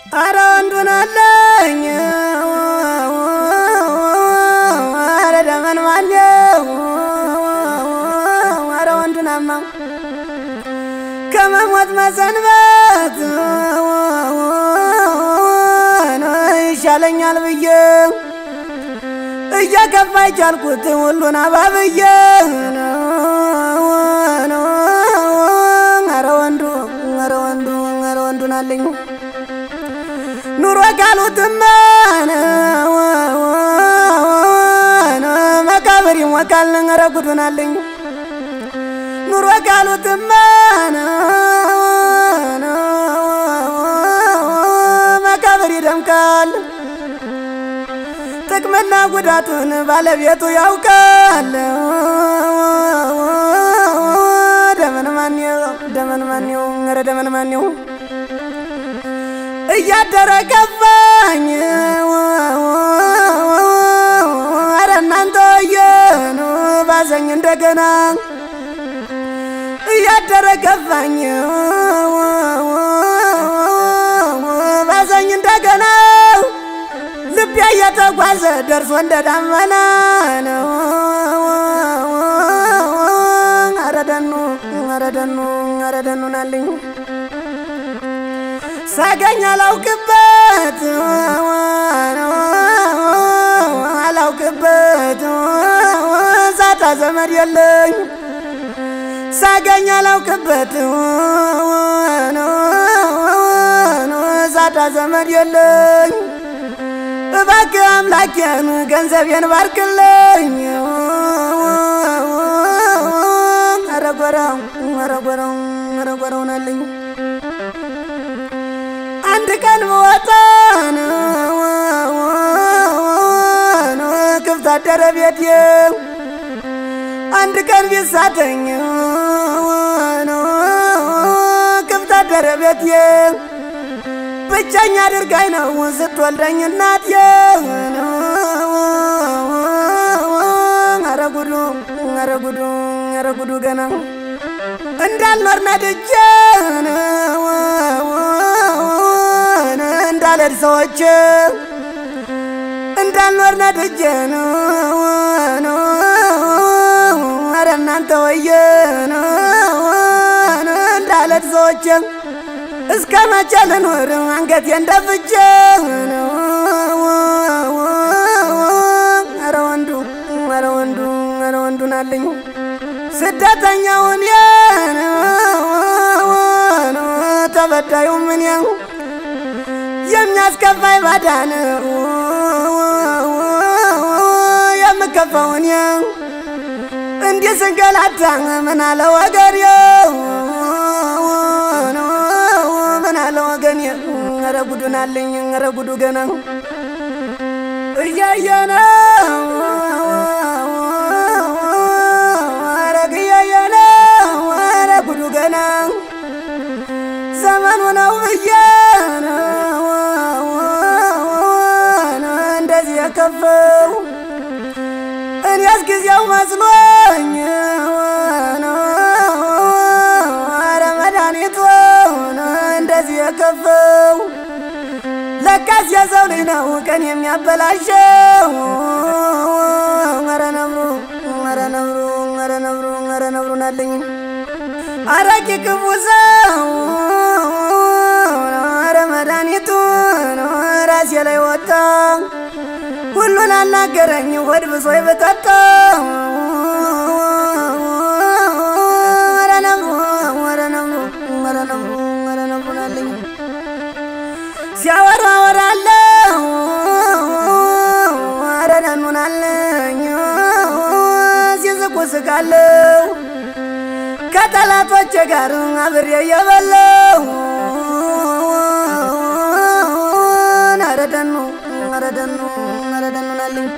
አረ ወንዱን አለኝ አረ ደመን ማነው አረ ወንዱናማ ከመሞት መሰንበት ይሻለኛል ብዬ እየከፋኝ ቻልኩት ሁሉን አባብዬ አረ ወንዱን አለኝ ኑሮ ካሉትማ መቃብር ይሞቃል አረ ጉዱን አለኝ ኑሮ ካሉትማ መቃብር ይደምቃል ጥቅምና ጉዳቱን ባለቤቱ ያውቃል ደመን ማነው አረ ደመን ማነው እያደረ ከፋኝ አረ እናንተዬ ባሰኝ እንደገና እያደረ ከፋኝ ባሰኝ እንደገና ልቤ እየተጓዘ ደርሶ እንደ ዳመና ነው አረ ደኑን አለኝ ሳገኝ አላውቅበት ዛታ ዘመድ የለኝ ሳገኝ አላውቅበት ዛታ ዘመድ የለኝ እባክህ አምላኬን ገንዘቤን ባርክልኝ አረ ጎረውን አለኝ አንድ ቀን ብወጣን ክፍት አደረ ቤቴ አንድ ቀን ቢሳተኝ ክፍት አደረ ቤቴ ብቸኛ አድርጋኝ ነው ስትወልደኝ እናቴ አረ ጉዱ ገና እንዳልኖር ነድጄ እንዳልሄድ ሰዎች እንዳልኖር ነድጄ አረ እናንተ ወየ እንዳልሄድ ሰዎች እስከ መቼ ልኖር አንገቴን ደፍቼ አረ ወንዱን አለኝ ስደተኛውን ተበዳዩ ምን የሚያስከፋይ ባዳን የምከፋውን እንዲህ ስንገላታ ምን አለ ወገን ምን አለ ወገን አረ ጉዱን አለኝ አረ ጉዱ ገና እያየነው አረ ጉዱ ገና ዘመኑ ነው ብዬ እንደዚህ የከፈው እኔስ ጊዜው መስሎኝ አረ መድኃኒቱ እንደዚህ የከፈው ለካስ የሰው ልጅ ነው ቀን የሚያበላሸው አረ ነብሩን አለኝ አረቂ ክፉ ሰው አረ መድኃኒቱ ራሴ ላይ ወጣ ሁሉን አናገረኝ ሆድ ብሶኝ ብጠጣ አረ ነብሩን አለኝ ሲያወራ ወራለሁ አረ ደኑን አለኝ ሲስቁ ስቃለሁ ከጠላቶቼ ጋር አብሬ እየበላሁ አረ ደኑን አለኝ